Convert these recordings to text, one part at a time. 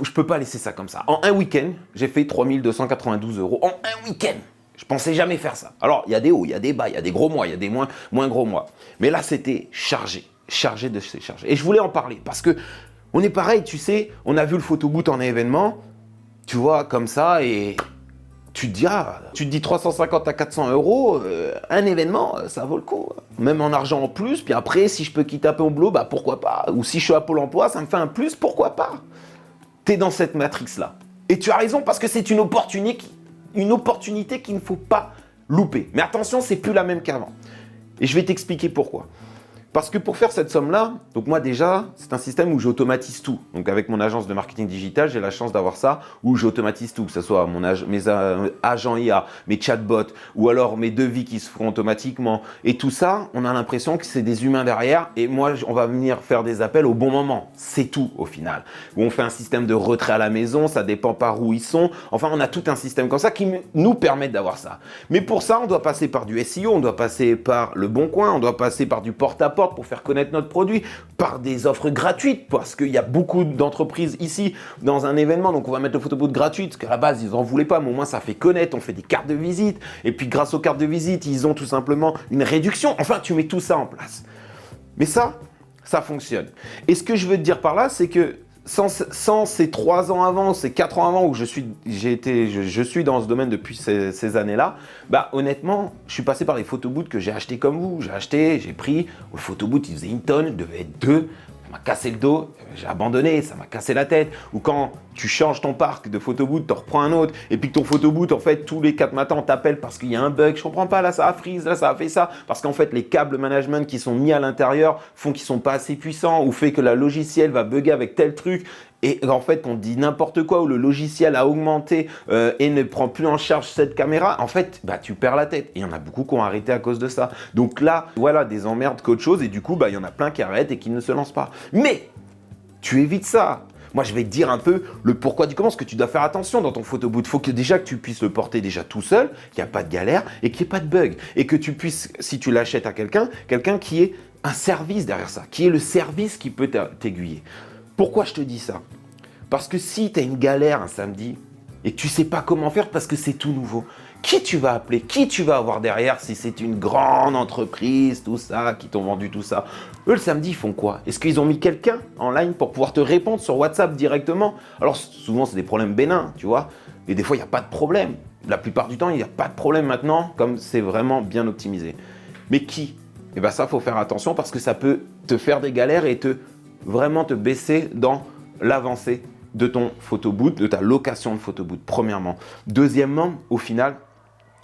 je peux pas laisser ça comme ça. En un week-end, j'ai fait 3292 euros. En un week-end. Je pensais jamais faire ça. Alors, il y a des hauts, il y a des bas, il y a des gros mois, il y a des moins gros mois. Mais là, c'était chargé de chez chargé. Et je voulais en parler parce que on est pareil, tu sais, on a vu le photoboot en événement, tu vois, comme ça, et tu te dis 350 à 400 euros, un événement, ça vaut le coup. Même en argent en plus, puis après, si je peux quitter un peu au boulot, bah pourquoi pas. Ou si je suis à Pôle emploi, ça me fait un plus, pourquoi pas. T'es dans cette matrix-là. Et tu as raison parce que c'est une opportunité qu'il ne faut pas louper. Mais attention, c'est plus la même qu'avant. Et je vais t'expliquer pourquoi. Parce que pour faire cette somme-là, donc moi déjà, c'est un système où j'automatise tout. Donc avec mon agence de marketing digital, j'ai la chance d'avoir ça, où j'automatise tout, que ce soit mes agents IA, mes chatbots, ou alors mes devis qui se font automatiquement. Et tout ça, on a l'impression que c'est des humains derrière, et moi, on va venir faire des appels au bon moment. C'est tout au final. Où on fait un système de retrait à la maison, ça dépend par où ils sont. Enfin, on a tout un système comme ça qui nous permet d'avoir ça. Mais pour ça, on doit passer par du SEO, on doit passer par le Bon Coin, on doit passer par du porte-à-porte pour faire connaître notre produit, par des offres gratuites, parce qu'il y a beaucoup d'entreprises ici dans un événement, donc on va mettre le photoboot gratuit, parce qu'à la base, ils n'en voulaient pas, mais au moins ça fait connaître, on fait des cartes de visite, et puis grâce aux cartes de visite, ils ont tout simplement une réduction. Enfin, tu mets tout ça en place. Mais ça fonctionne. Et ce que je veux te dire par là, c'est que sans ces 3 ans avant, ces 4 ans avant où je suis dans ce domaine depuis ces années-là, bah honnêtement, je suis passé par les photobooths que j'ai achetés comme vous. J'ai pris, le photoboot il faisait une tonne, il devait être 2, ça m'a cassé le dos, j'ai abandonné, ça m'a cassé la tête. Ou quand tu changes ton parc de photoboot, tu en reprends un autre, et puis que ton photoboot, en fait, tous les 4 matins, on t'appelle parce qu'il y a un bug, je comprends pas, là ça a freeze, là ça a fait ça, parce qu'en fait, les câbles management qui sont mis à l'intérieur font qu'ils sont pas assez puissants, ou fait que le logiciel va bugger avec tel truc, et en fait, qu'on dit n'importe quoi, ou le logiciel a augmenté et ne prend plus en charge cette caméra, en fait, bah, tu perds la tête. Et il y en a beaucoup qui ont arrêté à cause de ça. Donc là, voilà, des emmerdes qu'autre chose, et du coup, bah, il y en a plein qui arrêtent et qui ne se lancent pas. Mais tu évites ça. Moi, je vais te dire un peu le pourquoi du comment, parce que tu dois faire attention dans ton photoboot. Il faut que déjà que tu puisses le porter déjà tout seul, qu'il n'y a pas de galère et qu'il n'y ait pas de bug. Et que tu puisses, si tu l'achètes à quelqu'un qui ait un service derrière ça, qui est le service qui peut t'aiguiller. Pourquoi je te dis ça? Parce que si tu as une galère un samedi et que tu ne sais pas comment faire parce que c'est tout nouveau, qui tu vas appeler? Qui tu vas avoir derrière si c'est une grande entreprise, tout ça, qui t'ont vendu tout ça? Eux, le samedi, ils font quoi? Est-ce qu'ils ont mis quelqu'un en ligne pour pouvoir te répondre sur WhatsApp directement? Alors, souvent, c'est des problèmes bénins, tu vois. Et des fois, il n'y a pas de problème. La plupart du temps, il n'y a pas de problème maintenant, comme c'est vraiment bien optimisé. Mais qui? Eh bien, ça, il faut faire attention parce que ça peut te faire des galères et vraiment te baisser dans l'avancée de ton photoboot, de ta location de photoboot, premièrement. Deuxièmement, au final,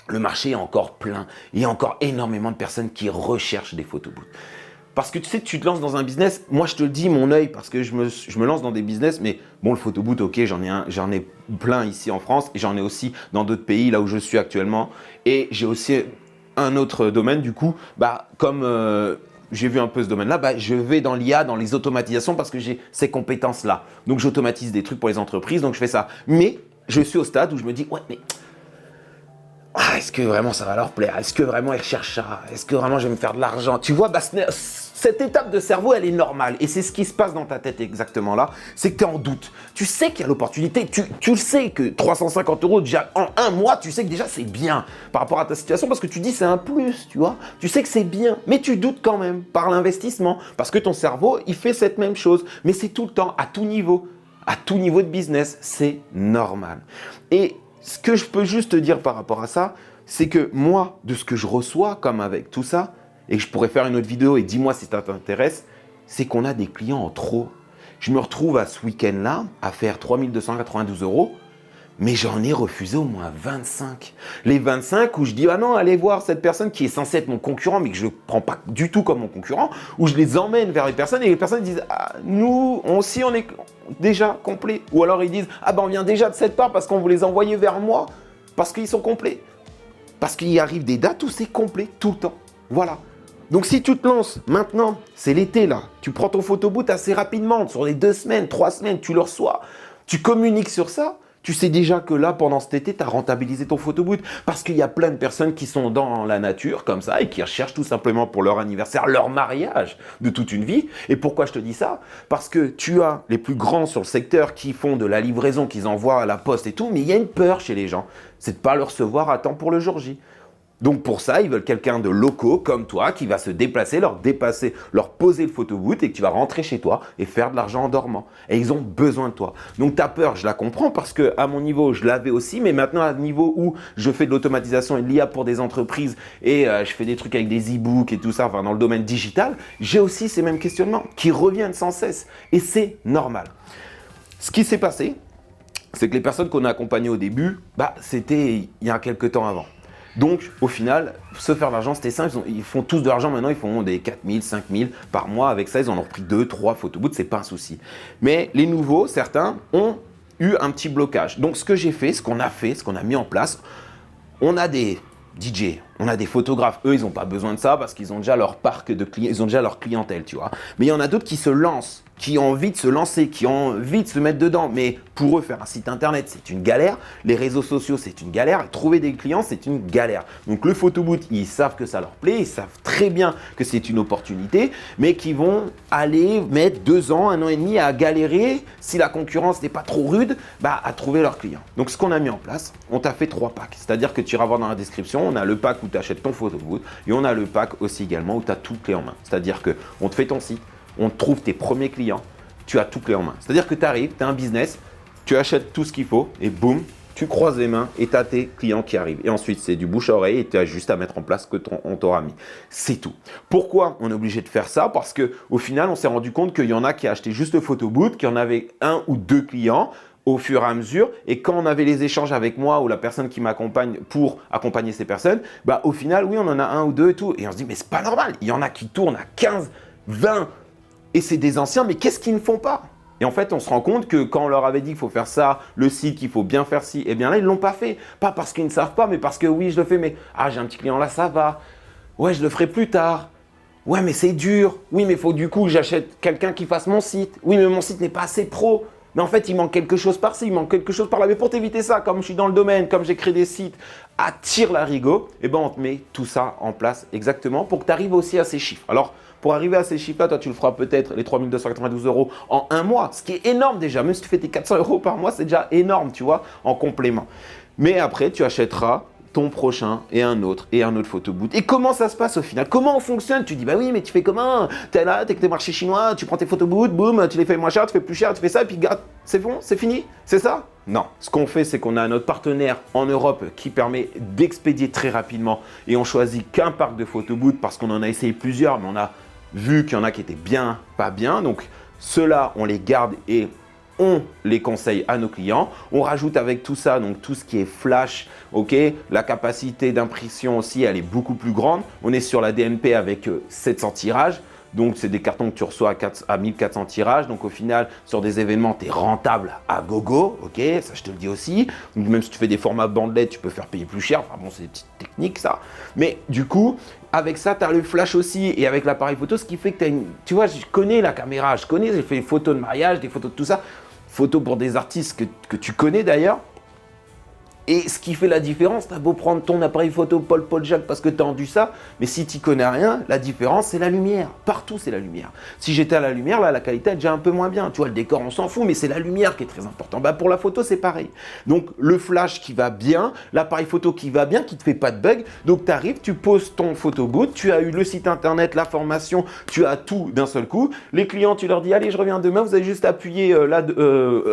le marché est encore plein. Il y a encore énormément de personnes qui recherchent des photobooths. Parce que tu sais, tu te lances dans un business, moi je te le dis, mon œil, parce que je me lance dans des business, mais bon, le photoboot, ok, j'en ai plein ici en France, et j'en ai aussi dans d'autres pays, là où je suis actuellement. Et j'ai aussi un autre domaine, du coup, bah, comme j'ai vu un peu ce domaine-là, bah, je vais dans l'IA, dans les automatisations, parce que j'ai ces compétences-là. Donc j'automatise des trucs pour les entreprises, donc je fais ça. Mais je suis au stade où je me dis, ouais, mais est-ce que vraiment ça va leur plaire? Est-ce que vraiment ils recherchent ça? Est-ce que vraiment je vais me faire de l'argent? Tu vois, bah, cette étape de cerveau, elle est normale. Et c'est ce qui se passe dans ta tête exactement là. C'est que tu es en doute. Tu sais qu'il y a l'opportunité. Tu le sais que 350 euros déjà en un mois, tu sais que déjà c'est bien par rapport à ta situation parce que tu dis c'est un plus, tu vois. Tu sais que c'est bien, mais tu doutes quand même par l'investissement parce que ton cerveau, il fait cette même chose. Mais c'est tout le temps, à tout niveau de business, c'est normal. Et ce que je peux juste te dire par rapport à ça, c'est que moi, de ce que je reçois comme avec tout ça, et que je pourrais faire une autre vidéo et dis-moi si ça t'intéresse, c'est qu'on a des clients en trop. Je me retrouve à ce week-end-là à faire 3292 euros, mais j'en ai refusé au moins 25. Les 25 où je dis, ah non, allez voir cette personne qui est censée être mon concurrent, mais que je ne prends pas du tout comme mon concurrent, où je les emmène vers les personnes et les personnes disent, ah, nous aussi on est déjà complet. Ou alors ils disent, ah ben on vient déjà de cette part parce qu'on vous les envoyait vers moi, parce qu'ils sont complets. Parce qu'il y arrive des dates où c'est complet tout le temps. Voilà. Donc si tu te lances maintenant, c'est l'été là, tu prends ton photoboot assez rapidement, sur les 2 semaines, 3 semaines, tu le reçois, tu communiques sur ça, Tu sais déjà que là, pendant cet été, tu as rentabilisé ton photoboot parce qu'il y a plein de personnes qui sont dans la nature comme ça et qui recherchent tout simplement pour leur anniversaire, leur mariage de toute une vie. Et pourquoi je te dis ça? Parce que tu as les plus grands sur le secteur qui font de la livraison, qu'ils envoient à la poste et tout, mais il y a une peur chez les gens, c'est de ne pas le recevoir à temps pour le jour J. Donc pour ça, ils veulent quelqu'un de locaux comme toi qui va se déplacer, leur poser le photoboot et que tu vas rentrer chez toi et faire de l'argent en dormant. Et ils ont besoin de toi. Donc ta peur, je la comprends parce que à mon niveau, je l'avais aussi, mais maintenant à un niveau où je fais de l'automatisation et de l'IA pour des entreprises et je fais des trucs avec des e-books et tout ça, enfin dans le domaine digital, j'ai aussi ces mêmes questionnements qui reviennent sans cesse et c'est normal. Ce qui s'est passé, c'est que les personnes qu'on a accompagnées au début, c'était il y a quelques temps avant. Donc, au final, se faire de l'argent, c'était simple. Ils font tous de l'argent maintenant. Ils font des 4 000, 5 000 par mois. Avec ça, ils en ont repris 2, 3 photobooths. C'est pas un souci. Mais les nouveaux, certains, ont eu un petit blocage. Donc, ce que j'ai fait, ce qu'on a mis en place, on a des DJ, on a des photographes. Eux, ils n'ont pas besoin de ça parce qu'ils ont déjà leur parc de clients, ils ont déjà leur clientèle, tu vois. Mais il y en a d'autres qui se lancent, qui ont envie de se lancer, qui ont envie de se mettre dedans. Mais pour eux, faire un site internet, c'est une galère. Les réseaux sociaux, c'est une galère. Trouver des clients, c'est une galère. Donc le photobooth, ils savent que ça leur plaît. Ils savent très bien que c'est une opportunité, mais qui vont aller mettre 2 ans, 1 an et demi à galérer, si la concurrence n'est pas trop rude, à trouver leurs clients. Donc ce qu'on a mis en place, on t'a fait 3 packs. C'est-à-dire que tu iras voir dans la description, on a le pack où tu achètes ton photobooth et on a le pack aussi également où tu as tout clé en main. C'est-à-dire qu'on te fait ton site, on te trouve tes premiers clients, tu as tout clé en main. C'est-à-dire que tu arrives, tu as un business, tu achètes tout ce qu'il faut et boum, tu croises les mains et tu as tes clients qui arrivent. Et ensuite, c'est du bouche à oreille et tu as juste à mettre en place ce qu'on t'aura mis. C'est tout. Pourquoi on est obligé de faire ça? Parce qu'au final, on s'est rendu compte qu'il y en a qui achetaient juste le photobooth, qu'il y en avait 1 ou 2 clients au fur et à mesure. Et quand on avait les échanges avec moi ou la personne qui m'accompagne pour accompagner ces personnes, au final, oui, on en a 1 ou 2 et tout. Et on se dit, mais c'est pas normal. Il y en a qui tournent à 15, 20 et c'est des anciens, mais qu'est-ce qu'ils ne font pas? Et en fait, on se rend compte que quand on leur avait dit qu'il faut faire ça, le site, qu'il faut bien faire ci, eh bien là, ils ne l'ont pas fait. Pas parce qu'ils ne savent pas, mais parce que oui, je le fais, mais j'ai un petit client là, ça va. Ouais, je le ferai plus tard. Ouais, mais c'est dur. Oui, mais il faut du coup, j'achète quelqu'un qui fasse mon site. Oui, mais mon site n'est pas assez pro. Mais en fait, il manque quelque chose par-ci, il manque quelque chose par-là. Mais pour t'éviter ça, comme je suis dans le domaine, comme j'ai créé des sites à tire-larigot, on te met tout ça en place exactement pour que tu arrives aussi à ces chiffres. Alors, pour arriver à ces chiffres-là, toi, tu le feras peut-être les 3 292 € en 1 mois, ce qui est énorme déjà. Même si tu fais tes 400 € par mois, c'est déjà énorme, tu vois, en complément. Mais après, tu achèteras ton prochain et un autre photobooth. Et comment ça se passe au final? Comment on fonctionne? Tu dis, oui, mais tu fais comment? Tu es là, tu es avec tes marchés chinois, tu prends tes photobooths, boum, tu les fais moins cher, tu fais plus cher, tu fais ça, et puis regarde, c'est bon, c'est fini, c'est ça? Non. Ce qu'on fait, c'est qu'on a notre partenaire en Europe qui permet d'expédier très rapidement et on choisit qu'un parc de photobooths parce qu'on en a essayé plusieurs, mais on a vu qu'il y en a qui étaient bien, pas bien. Donc, ceux-là, on les garde et on les conseille à nos clients. On rajoute avec tout ça, donc tout ce qui est flash, ok, la capacité d'impression aussi, elle est beaucoup plus grande. On est sur la DMP avec 700 tirages. Donc, c'est des cartons que tu reçois à 1400 tirages. Donc, au final, sur des événements, tu es rentable à gogo. Ok, ça, je te le dis aussi. Donc, même si tu fais des formats bandelettes, tu peux faire payer plus cher. Enfin, bon, c'est des petites techniques, ça. Mais du coup, avec ça, tu as le flash aussi et avec l'appareil photo, ce qui fait que tu as une… Tu vois, je connais la caméra, j'ai fait des photos de mariage, des photos de tout ça. Photos pour des artistes que tu connais d'ailleurs. Et ce qui fait la différence, tu as beau prendre ton appareil photo Paul Jacques parce que tu as entendu ça, mais si tu connais rien, la différence, c'est la lumière. Partout, c'est la lumière. Si j'étais à la lumière, là, la qualité est déjà un peu moins bien. Tu vois, le décor, on s'en fout, mais c'est la lumière qui est très important. Pour la photo, c'est pareil. Donc, le flash qui va bien, l'appareil photo qui va bien, qui ne te fait pas de bug. Donc, tu arrives, tu poses ton photobooth, tu as eu le site internet, la formation, tu as tout d'un seul coup. Les clients, tu leur dis, allez, je reviens demain, vous avez juste appuyé là,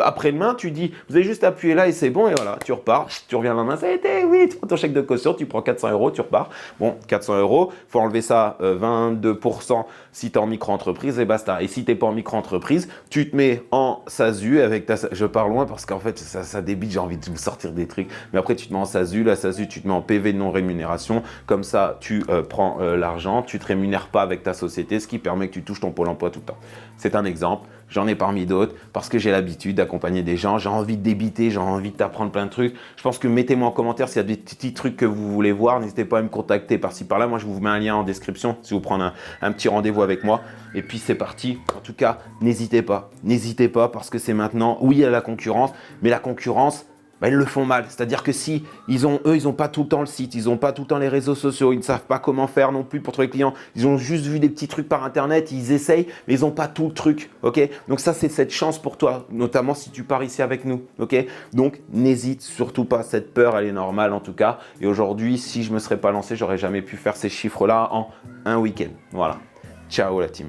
après-demain, tu dis, vous avez juste appuyé là et c'est bon, et voilà, tu repars. Tu reviens le lendemain, ça a été, oui, tu prends ton chèque de caution, tu prends 400 €, tu repars. Bon, 400 €, il faut enlever ça 22% si tu es en micro-entreprise et basta. Et si tu n'es pas en micro-entreprise, tu te mets en SASU avec ta… Je pars loin parce qu'en fait, ça débite, j'ai envie de vous sortir des trucs. Mais après, tu te mets en SASU, la SASU, tu te mets en PV de non-rémunération. Comme ça, tu prends l'argent, tu ne te rémunères pas avec ta société, ce qui permet que tu touches ton pôle emploi tout le temps. C'est un exemple. J'en ai parmi d'autres parce que j'ai l'habitude d'accompagner des gens. J'ai envie de débiter, j'ai envie de t'apprendre plein de trucs. Je pense que mettez-moi en commentaire s'il y a des petits trucs que vous voulez voir. N'hésitez pas à me contacter par-ci par-là. Moi, je vous mets un lien en description si vous prenez un petit rendez-vous avec moi. Et puis, c'est parti. En tout cas, n'hésitez pas. N'hésitez pas parce que c'est maintenant. Oui, il y a la concurrence, mais la concurrence, bah, ils le font mal. C'est-à-dire que si ils ont pas tout le temps le site, ils n'ont pas tout le temps les réseaux sociaux, ils ne savent pas comment faire non plus pour trouver les clients, ils ont juste vu des petits trucs par internet, ils essayent, mais ils n'ont pas tout le truc. Ok? Donc ça, c'est cette chance pour toi, notamment si tu pars ici avec nous. Ok? Donc n'hésite surtout pas, cette peur, elle est normale en tout cas. Et aujourd'hui, si je ne me serais pas lancé, j'aurais jamais pu faire ces chiffres-là en un week-end. Voilà. Ciao la team.